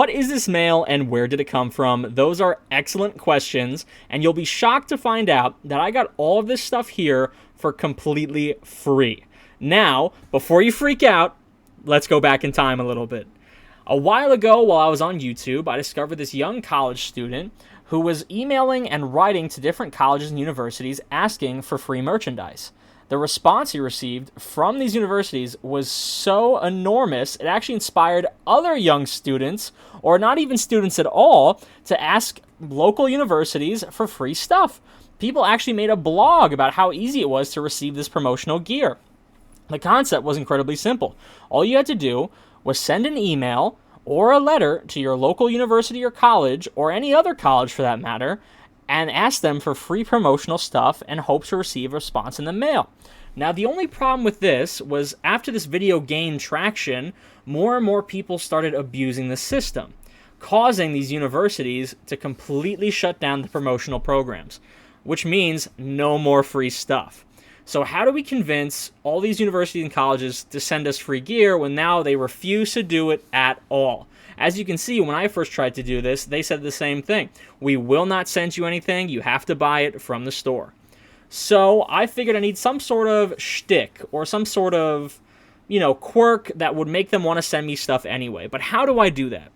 what is this mail and where did it come from? Those are excellent questions, and you'll be shocked to find out that I got all of this stuff here for completely free. Now, before you freak out, let's go back in time a little bit. A while ago, while I was on YouTube, I discovered this young college student who was emailing and writing to different colleges and universities asking for free merchandise. The response he received from these universities was so enormous, it actually inspired other young students, or not even students at all, to ask local universities for free stuff. People actually made a blog about how easy it was to receive this promotional gear. The concept was incredibly simple. All you had to do was send an email or a letter to your local university or college, or any other college for that matter, and ask them for free promotional stuff and hope to receive a response in the mail. Now, the only problem with this was after this video gained traction, more and more people started abusing the system, causing these universities to completely shut down the promotional programs, which means no more free stuff. So how do we convince all these universities and colleges to send us free gear when now they refuse to do it at all? As you can see, when I first tried to do this, they said the same thing. We will not send you anything. You have to buy it from the store. So I figured I need some sort of shtick or some sort of, quirk that would make them want to send me stuff anyway. But how do I do that?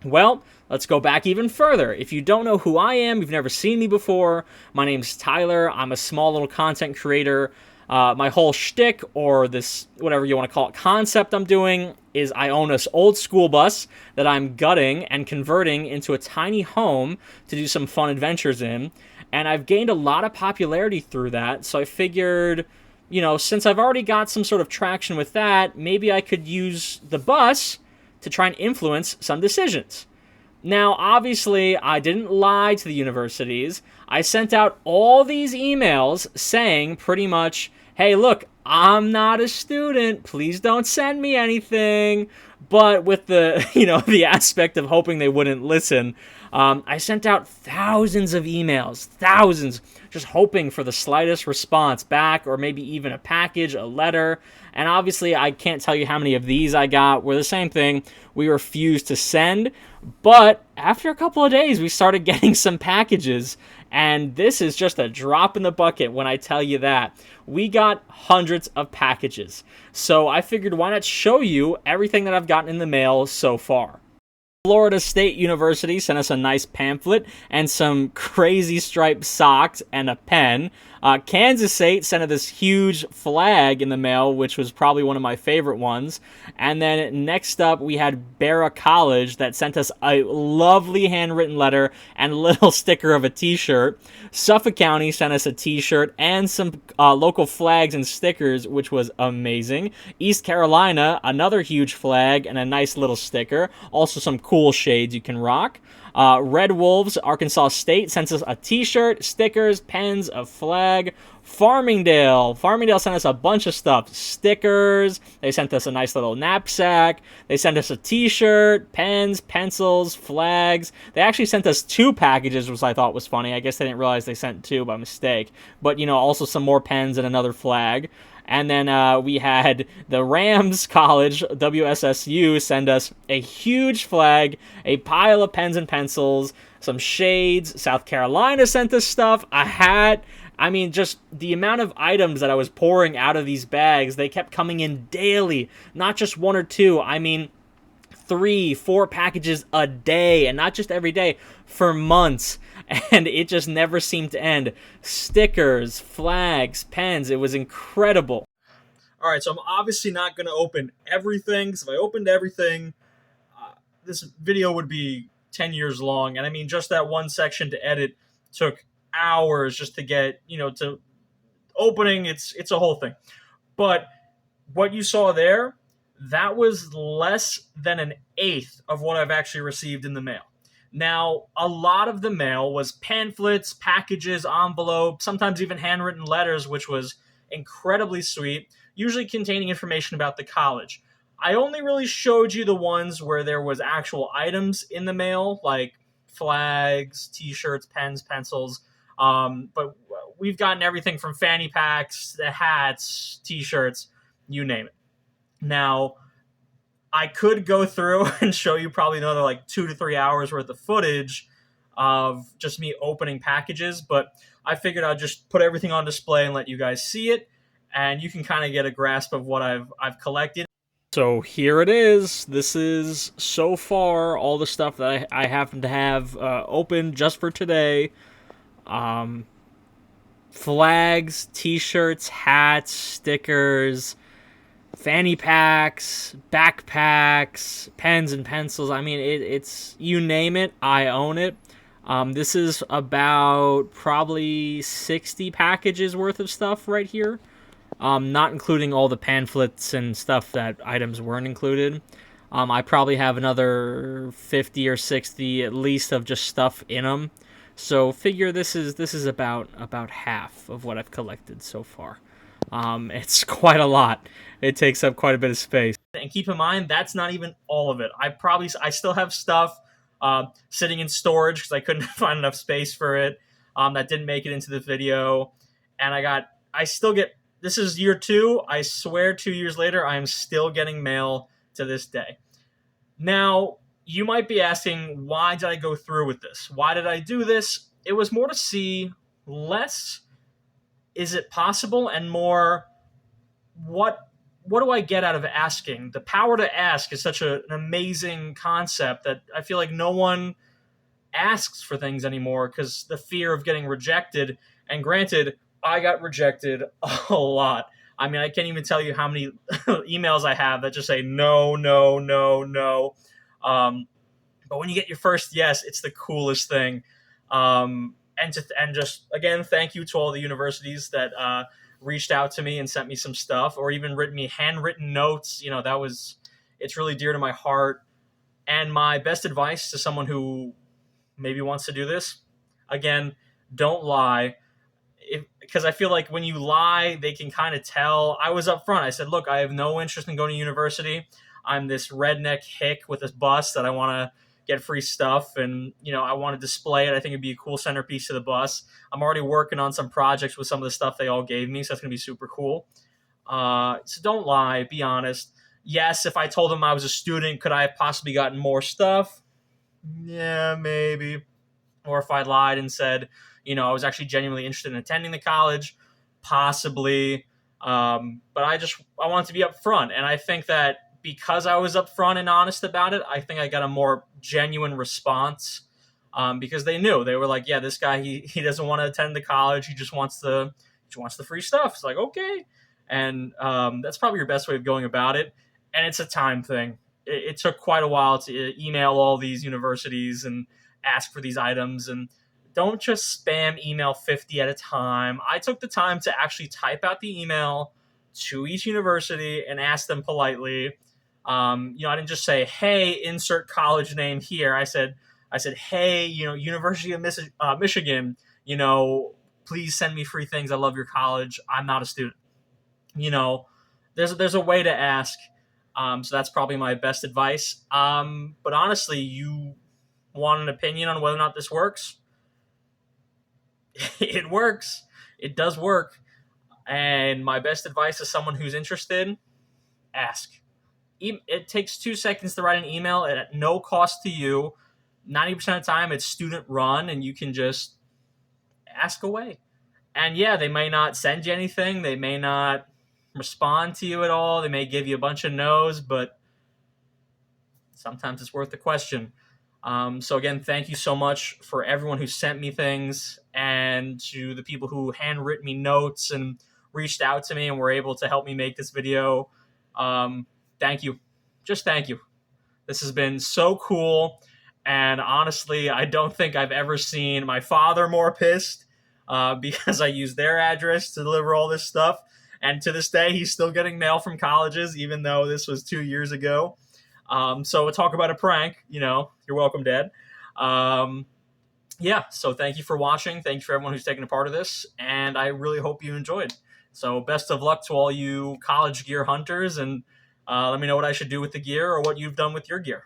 Well, let's go back even further. If you don't know who I am, you've never seen me before, my name's Tyler. I'm a small little content creator. My whole shtick, or this, whatever you want to call it, concept I'm doing, is I own this old school bus that I'm gutting and converting into a tiny home to do some fun adventures in. And I've gained a lot of popularity through that, so I figured, since I've already got some sort of traction with that, maybe I could use the bus to try and influence some decisions. Now, obviously, I didn't lie to the universities. I sent out all these emails saying pretty much, hey, look, I'm not a student. Please don't send me anything. But with the, the aspect of hoping they wouldn't listen, I sent out thousands of emails, thousands, just hoping for the slightest response back, or maybe even a package, a letter. And obviously, I can't tell you how many of these I got were the same thing. We refused to send, but after a couple of days, we started getting some packages, and this is just a drop in the bucket when I tell you that. We got hundreds of packages. So I figured, why not show you everything that I've gotten in the mail so far. Florida State University sent us a nice pamphlet and some crazy striped socks and a pen. Kansas State sent us this huge flag in the mail, which was probably one of my favorite ones. And then next up, we had Barra College that sent us a lovely handwritten letter and a little sticker of a t-shirt. Suffolk County sent us a t-shirt and some local flags and stickers, which was amazing. East Carolina, another huge flag and a nice little sticker. Also some cool shades you can rock. Red Wolves, Arkansas State, sent us a t-shirt, stickers, pens, a flag. Farmingdale sent us a bunch of stuff. Stickers. They sent us a nice little knapsack. They sent us a t-shirt, pens, pencils, flags. They actually sent us 2 packages, which I thought was funny. I guess they didn't realize they sent 2 by mistake. But, also some more pens and another flag. And then we had the Rams College, WSSU, send us a huge flag, a pile of pens and pencils, some shades. South Carolina sent us stuff, a hat. I mean, just the amount of items that I was pouring out of these bags, they kept coming in daily, not just 1 or 2. I mean, 3, 4 packages a day, and not just every day, for months. And it just never seemed to end. Stickers, flags, pens, it was incredible. All right, so I'm obviously not going to open everything, because if I opened everything, this video would be 10 years long. And I mean, just that one section to edit took hours just to get, to opening. It's a whole thing. But what you saw there, that was less than an eighth of what I've actually received in the mail. Now, a lot of the mail was pamphlets, packages, envelopes, sometimes even handwritten letters, which was incredibly sweet, usually containing information about the college. I only really showed you the ones where there was actual items in the mail, like flags, t-shirts, pens, pencils. But we've gotten everything from fanny packs, the hats, t-shirts, you name it. Now, I could go through and show you probably another like 2 to 3 hours worth of footage of just me opening packages, but I figured I'd just put everything on display and let you guys see it, and you can kind of get a grasp of what I've collected. So here it is. This is so far all the stuff that I happen to have open just for today. Flags, t-shirts, hats, stickers, fanny packs, backpacks, pens and pencils. I mean, it's you name it, I own it. This is about probably 60 packages worth of stuff right here, not including all the pamphlets and stuff that items weren't included. I probably have another 50 or 60 at least of just stuff in them. So figure this is about half of what I've collected so far. It's quite a lot. It takes up quite a bit of space. And keep in mind, that's not even all of it. I still have stuff sitting in storage because I couldn't find enough space for it. That didn't make it into the video, and I still get. This is year 2. I swear, 2 years later, I am still getting mail to this day. Now, you might be asking, why did I go through with this? Why did I do this? It was more to see less, is it possible, and more, what do I get out of asking? The power to ask is such an amazing concept that I feel like no one asks for things anymore because the fear of getting rejected. And granted, I got rejected a lot. I mean, I can't even tell you how many emails I have that just say no, no, no, no. But when you get your first yes, it's the coolest thing. And just again, thank you to all the universities that reached out to me and sent me some stuff, or even written me handwritten notes. You know, it's really dear to my heart. And my best advice to someone who maybe wants to do this, again, don't lie. Because I feel like when you lie, they can kind of tell. I was upfront. I said, look, I have no interest in going to university. I'm this redneck hick with this bus that I want to get free stuff, and I want to display it. I think it'd be a cool centerpiece to the bus. I'm already working on some projects with some of the stuff they all gave me, so that's going to be super cool. So don't lie. Be honest. Yes, if I told them I was a student, could I have possibly gotten more stuff? Yeah, maybe. Or if I lied and said, I was actually genuinely interested in attending the college, possibly. But I wanted to be upfront. And I think that because I was upfront and honest about it, I think I got a more genuine response, because they knew. They were like, yeah, this guy, he doesn't want to attend the college. He just wants the free stuff. It's like, okay. And that's probably your best way of going about it. And it's a time thing. It took quite a while to email all these universities and ask for these items, and don't just spam email 50 at a time. I took the time to actually type out the email to each university and ask them politely. I didn't just say, hey, insert college name here. I said, hey, University of Michigan, please send me free things. I love your college. I'm not a student. There's a way to ask. So that's probably my best advice. But honestly, you want an opinion on whether or not this works? It works. It does work. And my best advice to someone who's interested, ask. It takes 2 seconds to write an email at no cost to you. 90% of the time, it's student run, and you can just ask away. And yeah, they may not send you anything. They may not respond to you at all. They may give you a bunch of no's, but sometimes it's worth the question. So again, thank you so much for everyone who sent me things, and to the people who handwritten me notes and reached out to me and were able to help me make this video. Thank you. Just thank you. This has been so cool. And honestly, I don't think I've ever seen my father more pissed, because I used their address to deliver all this stuff. And to this day, he's still getting mail from colleges, even though this was 2 years ago. So we'll talk about a prank. You're welcome, Dad. Yeah, so thank you for watching. Thank you for everyone who's taken a part of this. And I really hope you enjoyed. So best of luck to all you college gear hunters. And let me know what I should do with the gear or what you've done with your gear.